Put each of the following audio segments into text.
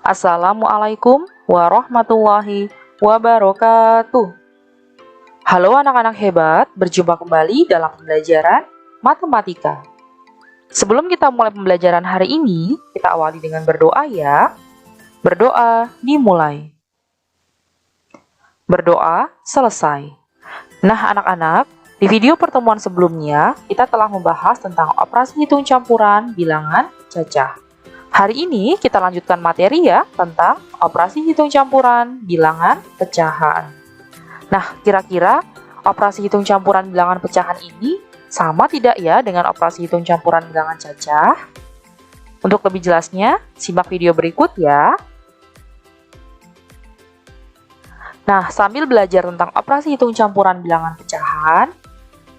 Assalamualaikum warahmatullahi wabarakatuh. Halo anak-anak hebat, berjumpa kembali dalam pembelajaran matematika. Sebelum kita mulai pembelajaran hari ini, kita awali dengan berdoa ya. Berdoa dimulai. Berdoa selesai. Nah anak-anak, di video pertemuan sebelumnya, kita telah membahas tentang operasi hitung campuran bilangan cacah. Hari ini kita lanjutkan materi ya tentang operasi hitung campuran bilangan pecahan. Nah, kira-kira operasi hitung campuran bilangan pecahan ini sama tidak ya dengan operasi hitung campuran bilangan cacah? Untuk lebih jelasnya, simak video berikut ya. Nah, sambil belajar tentang operasi hitung campuran bilangan pecahan,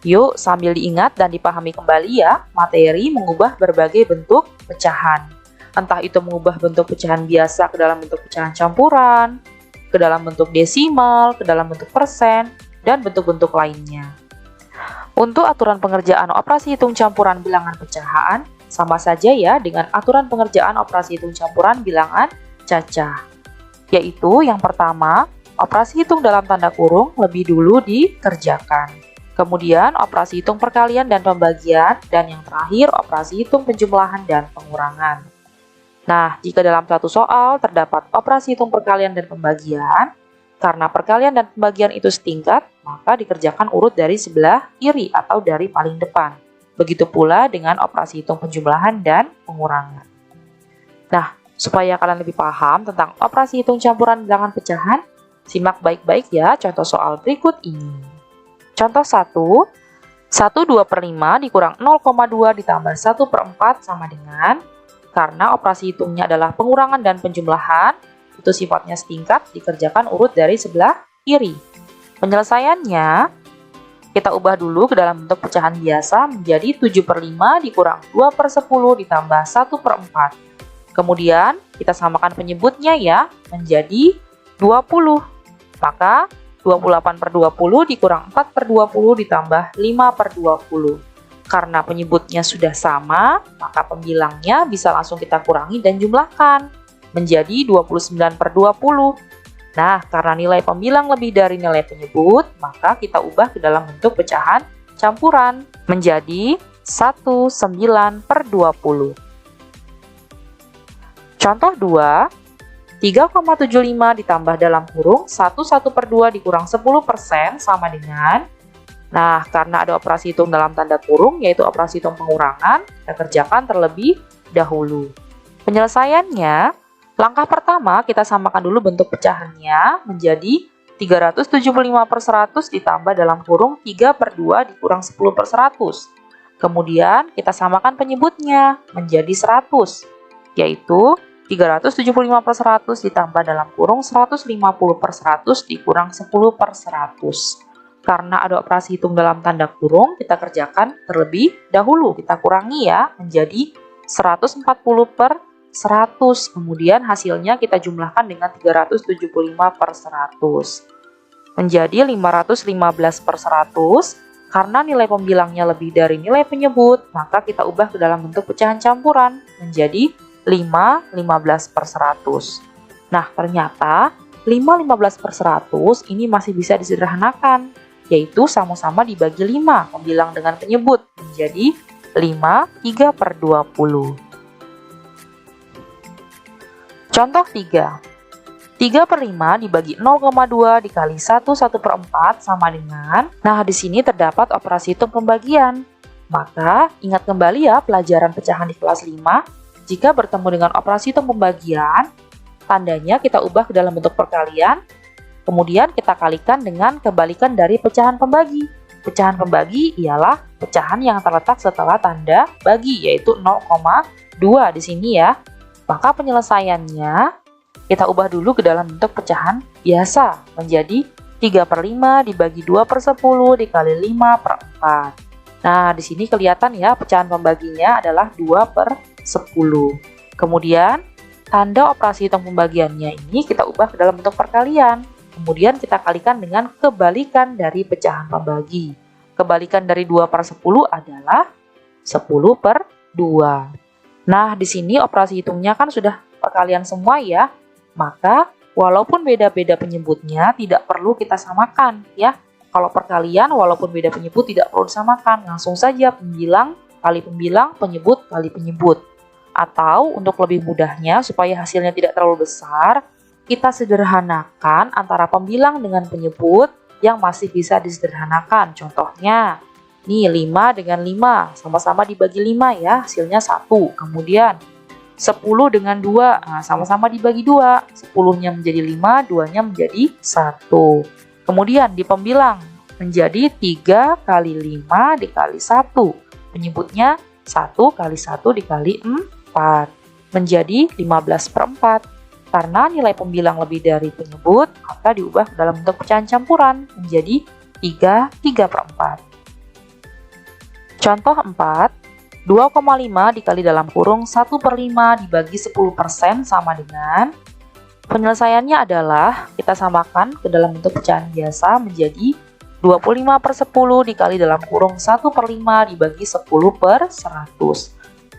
yuk sambil diingat dan dipahami kembali ya materi mengubah berbagai bentuk pecahan. Entah itu mengubah bentuk pecahan biasa ke dalam bentuk pecahan campuran, ke dalam bentuk desimal, ke dalam bentuk persen, dan bentuk-bentuk lainnya. Untuk aturan pengerjaan operasi hitung campuran bilangan pecahan, sama saja ya dengan aturan pengerjaan operasi hitung campuran bilangan cacah. Yaitu yang pertama, operasi hitung dalam tanda kurung lebih dulu dikerjakan. Kemudian operasi hitung perkalian dan pembagian, dan yang terakhir operasi hitung penjumlahan dan pengurangan. Nah, jika dalam satu soal terdapat operasi hitung perkalian dan pembagian, karena perkalian dan pembagian itu setingkat, maka dikerjakan urut dari sebelah kiri atau dari paling depan. Begitu pula dengan operasi hitung penjumlahan dan pengurangan. Nah, supaya kalian lebih paham tentang operasi hitung campuran bilangan pecahan, simak baik-baik ya contoh soal berikut ini. Contoh 1, 1/2/5 dikurang 0,2 ditambah 1/4 sama dengan, karena operasi hitungnya adalah pengurangan dan penjumlahan, itu sifatnya setingkat, dikerjakan urut dari sebelah kiri. Penyelesaiannya, kita ubah dulu ke dalam bentuk pecahan biasa menjadi 7/5 dikurang 2/10 ditambah 1/4. Kemudian, kita samakan penyebutnya ya, menjadi 20. Maka 28/20 dikurang 4/20 ditambah 5/20. Karena penyebutnya sudah sama, maka pembilangnya bisa langsung kita kurangi dan jumlahkan menjadi 29/20. Nah, karena nilai pembilang lebih dari nilai penyebut, maka kita ubah ke dalam bentuk pecahan campuran menjadi 19/20. Contoh 2, 3,75 ditambah dalam kurung 1/2 dikurang 10% sama dengan, nah karena ada operasi hitung dalam tanda kurung yaitu operasi hitung pengurangan, kita kerjakan terlebih dahulu. Penyelesaiannya, langkah pertama kita samakan dulu bentuk pecahannya menjadi 375/100 ditambah dalam kurung 3/2 dikurang 10/100. Kemudian kita samakan penyebutnya menjadi 100, yaitu 375/100 ditambah dalam kurung 150/100 dikurang 10/100. Karena ada operasi hitung dalam tanda kurung, kita kerjakan terlebih dahulu. Kita kurangi ya, menjadi 140/100. Kemudian hasilnya kita jumlahkan dengan 375/100. Menjadi 515/100. Karena nilai pembilangnya lebih dari nilai penyebut, maka kita ubah ke dalam bentuk pecahan campuran menjadi 5/15/100. Nah, ternyata 5/15/100 ini masih bisa disederhanakan, yaitu sama-sama dibagi 5, pembilang dengan penyebut, menjadi 5 3/20. Contoh 3, 3/5 dibagi 0,2 dikali 1/4 sama dengan, nah di sini terdapat operasi hitung pembagian. Maka, ingat kembali ya pelajaran pecahan di kelas 5, jika bertemu dengan operasi hitung pembagian, tandanya kita ubah ke dalam bentuk perkalian, kemudian kita kalikan dengan kebalikan dari pecahan pembagi. Pecahan pembagi ialah pecahan yang terletak setelah tanda bagi, yaitu 0,2 di sini ya. Maka penyelesaiannya, kita ubah dulu ke dalam bentuk pecahan biasa, menjadi 3/5 dibagi 2/10 dikali 5/4. Nah, di sini kelihatan ya pecahan pembaginya adalah 2/10. Kemudian, tanda operasi hitung pembagiannya ini kita ubah ke dalam bentuk perkalian. Kemudian kita kalikan dengan kebalikan dari pecahan pembagi. Kebalikan dari 2/10 adalah 10/2. Nah, di sini operasi hitungnya kan sudah perkalian semua ya. Maka walaupun beda-beda penyebutnya tidak perlu kita samakan ya. Kalau perkalian walaupun beda penyebut tidak perlu disamakan, langsung saja pembilang kali pembilang, penyebut kali penyebut. Atau untuk lebih mudahnya supaya hasilnya tidak terlalu besar, kita sederhanakan antara pembilang dengan penyebut yang masih bisa disederhanakan. Contohnya, nih 5 dengan 5, sama-sama dibagi 5 ya, hasilnya 1. Kemudian 10 dengan 2, nah, sama-sama dibagi 2. 10-nya menjadi 5, 2-nya menjadi 1. Kemudian di pembilang menjadi 3 kali 5 dikali 1. Penyebutnya 1 kali 1 dikali 4. Menjadi 15/4. Karena nilai pembilang lebih dari penyebut, maka diubah dalam bentuk pecahan campuran menjadi 3/4. Contoh 4, 2,5 dikali dalam kurung 1/5 dibagi 10% sama dengan, penyelesaiannya adalah kita samakan ke dalam bentuk pecahan biasa menjadi 25/10 dikali dalam kurung 1/5 dibagi 10/100.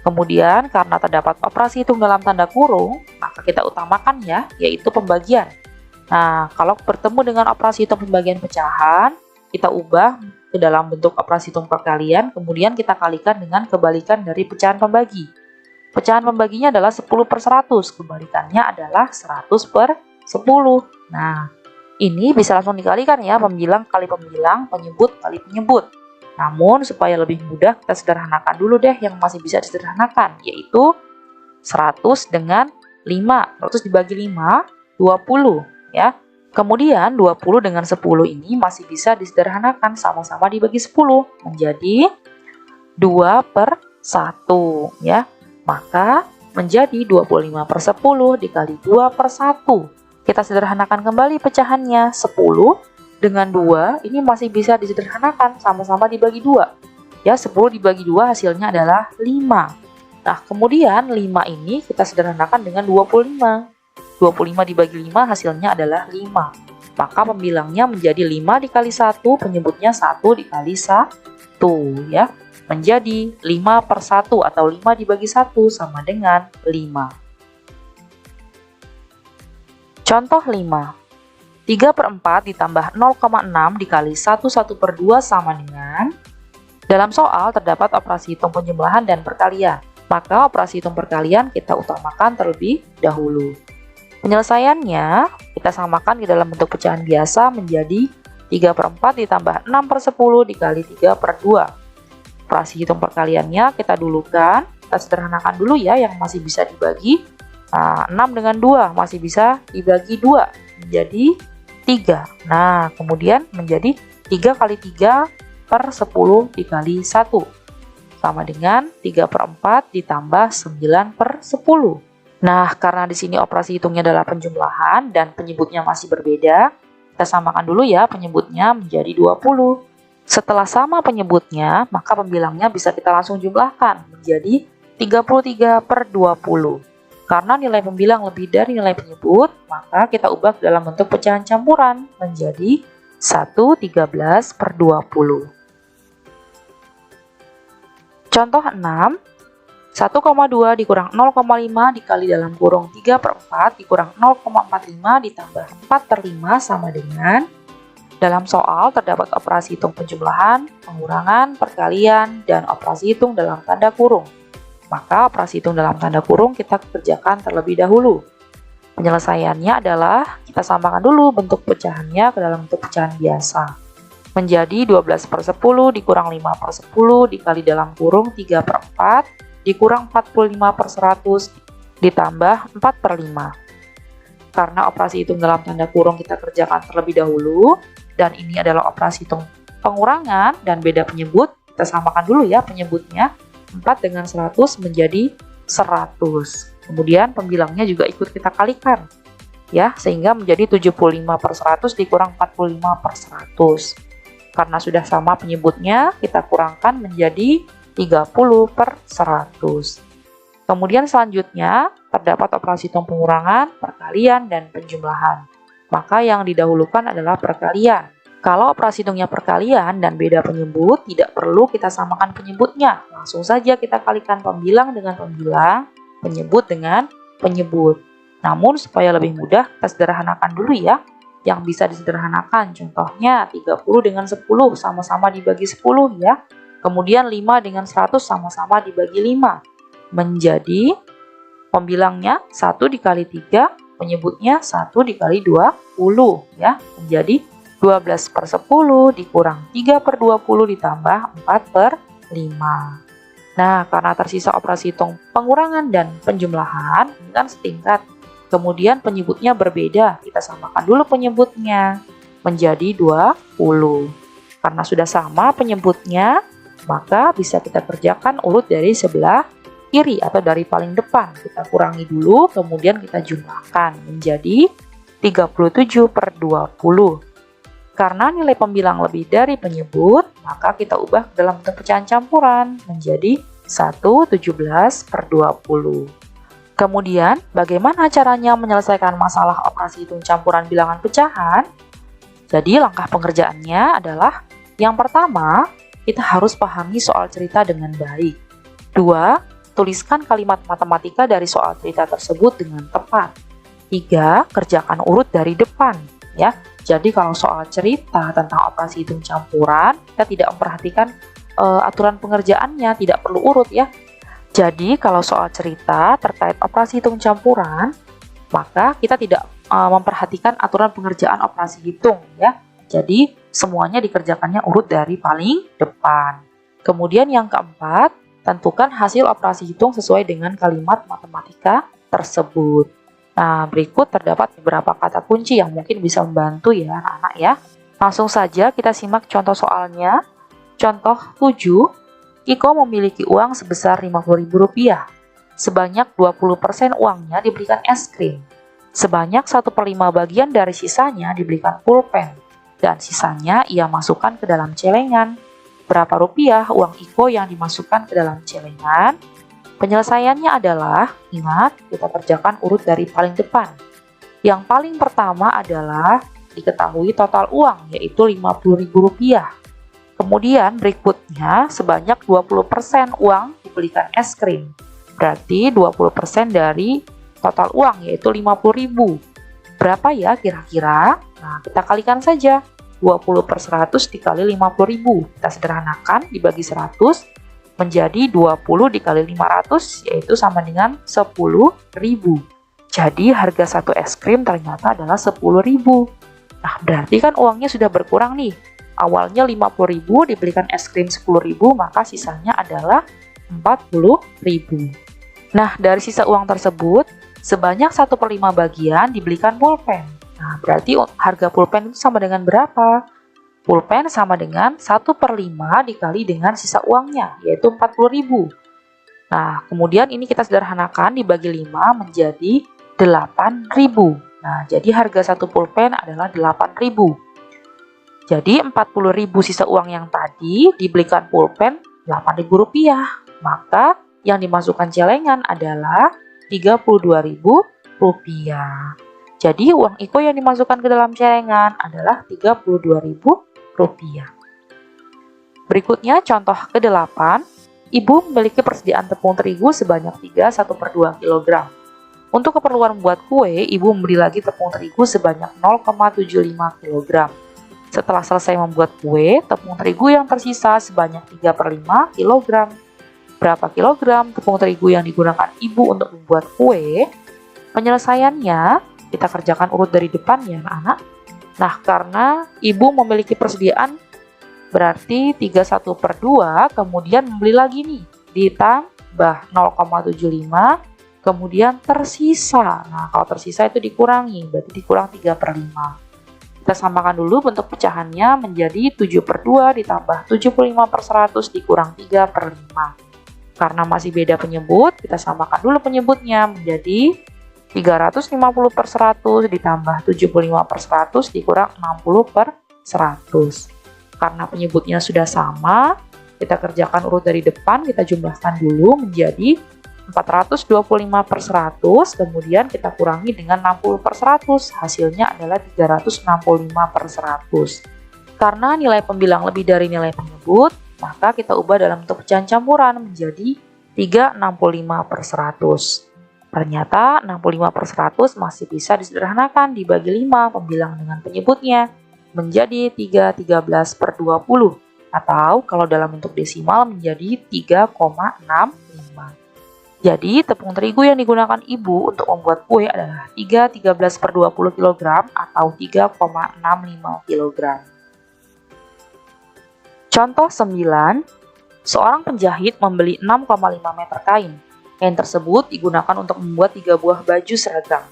Kemudian karena terdapat operasi hitung dalam tanda kurung, maka kita utamakan ya, yaitu pembagian. Nah, kalau bertemu dengan operasi hitung pembagian pecahan, kita ubah ke dalam bentuk operasi hitung perkalian, kemudian kita kalikan dengan kebalikan dari pecahan pembagi. Pecahan pembaginya adalah 10/100, kebalikannya adalah 100/10. Nah, ini bisa langsung dikalikan ya, pembilang kali pembilang, penyebut kali penyebut. Namun, supaya lebih mudah, kita sederhanakan dulu deh yang masih bisa disederhanakan, yaitu 100 dengan 5. 100 dibagi 5, 20 ya. Kemudian 20 dengan 10 ini masih bisa disederhanakan, sama-sama dibagi 10 menjadi 2/1 ya. Maka menjadi 25/10 dikali 2/1. Kita sederhanakan kembali pecahannya, 10 dengan 2 ini masih bisa disederhanakan, sama-sama dibagi 2. Ya, 10 dibagi 2 hasilnya adalah 5. Nah, kemudian 5 ini kita sederhanakan dengan 25. 25 dibagi 5 hasilnya adalah 5. Maka pembilangnya menjadi 5 dikali 1, penyebutnya 1 dikali 1 ya. Menjadi 5/1 atau 5 dibagi 1 sama dengan 5. Contoh 5. 3/4 ditambah 0,6 dikali 1/2 sama dengan, dalam soal terdapat operasi hitung penjumlahan dan perkalian. Maka operasi hitung perkalian kita utamakan terlebih dahulu. Penyelesaiannya kita samakan ke dalam bentuk pecahan biasa menjadi 3/4 ditambah 6/10 dikali 3/2. Operasi hitung perkaliannya kita dulukan, kita sederhanakan dulu ya yang masih bisa dibagi. Nah, 6 dengan 2 masih bisa dibagi 2 menjadi 3. Nah, kemudian menjadi 3 kali 3/10 dikali 1. Sama dengan 3/4 ditambah 9/10. Nah, karena di sini operasi hitungnya adalah penjumlahan dan penyebutnya masih berbeda, kita samakan dulu ya penyebutnya menjadi 20. Setelah sama penyebutnya, maka pembilangnya bisa kita langsung jumlahkan menjadi 33/20. Karena nilai pembilang lebih dari nilai penyebut, maka kita ubah ke dalam bentuk pecahan campuran menjadi 1/13/20. Contoh 6, 1,2 dikurang 0,5 dikali dalam kurung 3/4 dikurang 0,45 ditambah 4/5 sama dengan, dalam soal terdapat operasi hitung penjumlahan, pengurangan, perkalian, dan operasi hitung dalam tanda kurung. Maka operasi hitung dalam tanda kurung kita kerjakan terlebih dahulu. Penyelesaiannya adalah kita samakan dulu bentuk pecahannya ke dalam bentuk pecahan biasa. Menjadi 12/10 dikurang 5/10 dikali dalam kurung 3/4 dikurang 45/100 ditambah 4/5. Karena operasi hitung dalam tanda kurung kita kerjakan terlebih dahulu, dan ini adalah operasi hitung pengurangan dan beda penyebut, kita samakan dulu ya penyebutnya. 4 dengan 100 menjadi 100. Kemudian pembilangnya juga ikut kita kalikan ya, sehingga menjadi 75/100 dikurang 45/100. Karena sudah sama penyebutnya, kita kurangkan menjadi 30/100. Kemudian selanjutnya terdapat operasi hitung pengurangan, perkalian, dan penjumlahan. Maka yang didahulukan adalah perkalian. Kalau operasi hitungnya perkalian dan beda penyebut, tidak perlu kita samakan penyebutnya. Langsung saja kita kalikan pembilang dengan pembilang, penyebut dengan penyebut. Namun supaya lebih mudah, kita sederhanakan dulu ya. Yang bisa disederhanakan, contohnya 30 dengan 10 sama-sama dibagi 10 ya. Kemudian 5 dengan 100 sama-sama dibagi 5. Menjadi pembilangnya 1 dikali 3, penyebutnya 1 dikali 20 ya. Menjadi 12 per 10 dikurang 3 per 20 ditambah 4 per 5. Nah, karena tersisa operasi hitung pengurangan dan penjumlahan, ini kan setingkat. Kemudian penyebutnya berbeda, kita samakan dulu penyebutnya menjadi 20. Karena sudah sama penyebutnya, maka bisa kita kerjakan urut dari sebelah kiri atau dari paling depan. Kita kurangi dulu, kemudian kita jumlahkan menjadi 37 per 20. Karena nilai pembilang lebih dari penyebut, maka kita ubah ke dalam bentuk pecahan campuran menjadi 1/17 per 20. Kemudian, bagaimana caranya menyelesaikan masalah operasi hitung campuran bilangan pecahan? Jadi, langkah pengerjaannya adalah yang pertama, kita harus pahami soal cerita dengan baik. 2. Tuliskan kalimat matematika dari soal cerita tersebut dengan tepat. 3. Kerjakan urut dari depan. Ya, jadi kalau soal cerita tentang operasi hitung campuran, kita tidak memperhatikan aturan pengerjaannya, tidak perlu urut ya. Jadi kalau soal cerita terkait operasi hitung campuran, maka kita tidak memperhatikan aturan pengerjaan operasi hitung ya. Jadi semuanya dikerjakannya urut dari paling depan. Kemudian yang keempat, tentukan hasil operasi hitung sesuai dengan kalimat matematika tersebut. Nah, berikut terdapat beberapa kata kunci yang mungkin bisa membantu ya anak-anak ya. Langsung saja kita simak contoh soalnya. Contoh 7. Iko memiliki uang sebesar Rp50.000. Sebanyak 20% uangnya dibelikan es krim. Sebanyak 1/5 bagian dari sisanya dibelikan pulpen. Dan sisanya ia masukkan ke dalam celengan. Berapa rupiah uang Iko yang dimasukkan ke dalam celengan? Penyelesaiannya adalah, ingat, kita kerjakan urut dari paling depan. Yang paling pertama adalah diketahui total uang, yaitu Rp50.000. Kemudian berikutnya sebanyak 20% uang dibelikan es krim. Berarti 20% dari total uang yaitu 50.000. Berapa ya kira-kira? Nah, kita kalikan saja. 20 per 100 dikali 50.000. Kita sederhanakan dibagi 100 menjadi 20 dikali 500 yaitu sama dengan 10.000. Jadi harga satu es krim ternyata adalah 10.000. Nah, berarti kan uangnya sudah berkurang nih. Awalnya 50.000 dibelikan es krim 10.000, maka sisanya adalah 40.000. Nah, dari sisa uang tersebut, sebanyak 1/5 bagian dibelikan pulpen. Nah, berarti harga pulpen itu sama dengan berapa? Pulpen sama dengan 1/5 dikali dengan sisa uangnya, yaitu 40.000. Nah, kemudian ini kita sederhanakan dibagi 5 menjadi 8.000. Nah, jadi harga satu pulpen adalah 8.000. Jadi 40.000 sisa uang yang tadi dibelikan pulpen Rp8.000. Maka yang dimasukkan celengan adalah Rp32.000. Jadi uang Iko yang dimasukkan ke dalam celengan adalah Rp32.000. Berikutnya contoh ke-8. Ibu memiliki persediaan tepung terigu sebanyak 1/2 kg. Untuk keperluan membuat kue, ibu membeli lagi tepung terigu sebanyak 0,75 kg. Setelah selesai membuat kue, tepung terigu yang tersisa sebanyak 3/5 kg. Berapa kilogram tepung terigu yang digunakan ibu untuk membuat kue? Penyelesaiannya, kita kerjakan urut dari depan ya anak-anak. Nah, karena ibu memiliki persediaan, berarti 31/2, kemudian membeli lagi nih, ditambah 0,75, kemudian tersisa. Nah, kalau tersisa itu dikurangi, berarti dikurang 3/5. Kita samakan dulu bentuk pecahannya menjadi 7/2 ditambah 75/100 dikurang 3/5. Karena masih beda penyebut, kita samakan dulu penyebutnya menjadi 350/100 ditambah 75/100 dikurang 60/100. Karena penyebutnya sudah sama, kita kerjakan urut dari depan, kita jumlahkan dulu menjadi 425/100, kemudian kita kurangi dengan 60/100, hasilnya adalah 365/100. Karena nilai pembilang lebih dari nilai penyebut, maka kita ubah dalam bentuk pecahan campuran menjadi 365/100. Ternyata 65/100 masih bisa disederhanakan dibagi 5 pembilang dengan penyebutnya menjadi 3/13/20 atau kalau dalam bentuk desimal menjadi 3,65. Jadi tepung terigu yang digunakan ibu untuk membuat kue adalah 3/13/20 kg atau 3,65 kg. Contoh 9, seorang penjahit membeli 6,5 meter kain. Kain tersebut digunakan untuk membuat 3 buah baju seragam.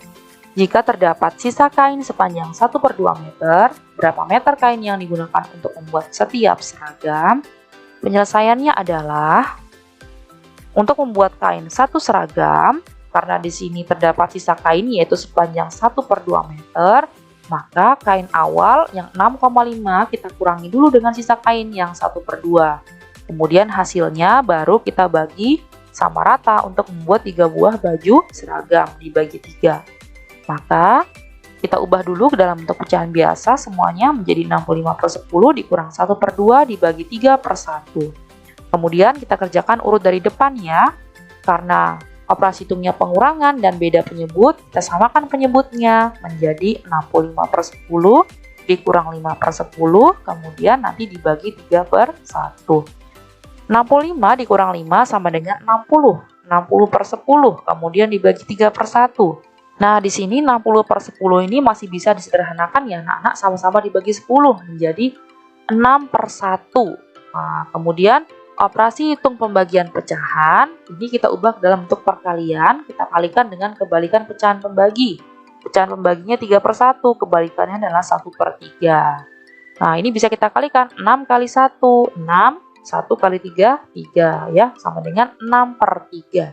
Jika terdapat sisa kain sepanjang 1/2 meter, berapa meter kain yang digunakan untuk membuat setiap seragam? Penyelesaiannya adalah untuk membuat kain satu seragam, karena di sini terdapat sisa kain yaitu sepanjang 1/2 meter, maka kain awal yang 6,5 kita kurangi dulu dengan sisa kain yang 1/2. Kemudian hasilnya baru kita bagi sama rata untuk membuat 3 buah baju seragam dibagi 3. Maka kita ubah dulu ke dalam bentuk pecahan biasa semuanya menjadi 65/10 dikurang 1/2 dibagi 3/1. Kemudian kita kerjakan urut dari depan ya. Karena operasi hitungnya pengurangan dan beda penyebut, kita samakan penyebutnya menjadi 65/10 dikurang 5/10, kemudian nanti dibagi 3/1. 65 dikurang 5 sama dengan 60. 60/10, kemudian dibagi 3/1. Nah, di sini 60/10 ini masih bisa disederhanakan ya anak-anak, sama-sama dibagi 10 menjadi 6/1. Nah, kemudian operasi hitung pembagian pecahan, ini kita ubah ke dalam bentuk perkalian, kita kalikan dengan kebalikan pecahan pembagi. Pecahan pembaginya 3/1, kebalikannya adalah 1/3. Nah, ini bisa kita kalikan 6 kali 1, 6. 1 kali 3, 3 ya, sama dengan 6/3.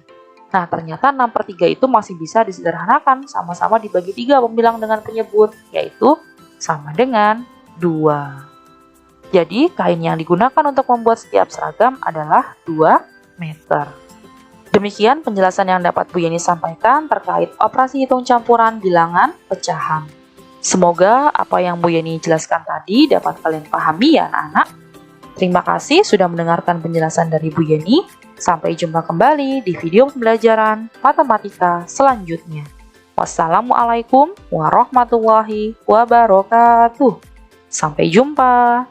Nah, ternyata 6/3 itu masih bisa disederhanakan, sama-sama dibagi 3 pembilang dengan penyebut, yaitu sama dengan 2. Jadi, kain yang digunakan untuk membuat setiap seragam adalah 2 meter. Demikian penjelasan yang dapat Bu Yeni sampaikan terkait operasi hitung campuran bilangan pecahan. Semoga apa yang Bu Yeni jelaskan tadi dapat kalian pahami ya anak-anak. Terima kasih sudah mendengarkan penjelasan dari Bu Yeni. Sampai jumpa kembali di video pembelajaran matematika selanjutnya. Wassalamualaikum warahmatullahi wabarakatuh. Sampai jumpa.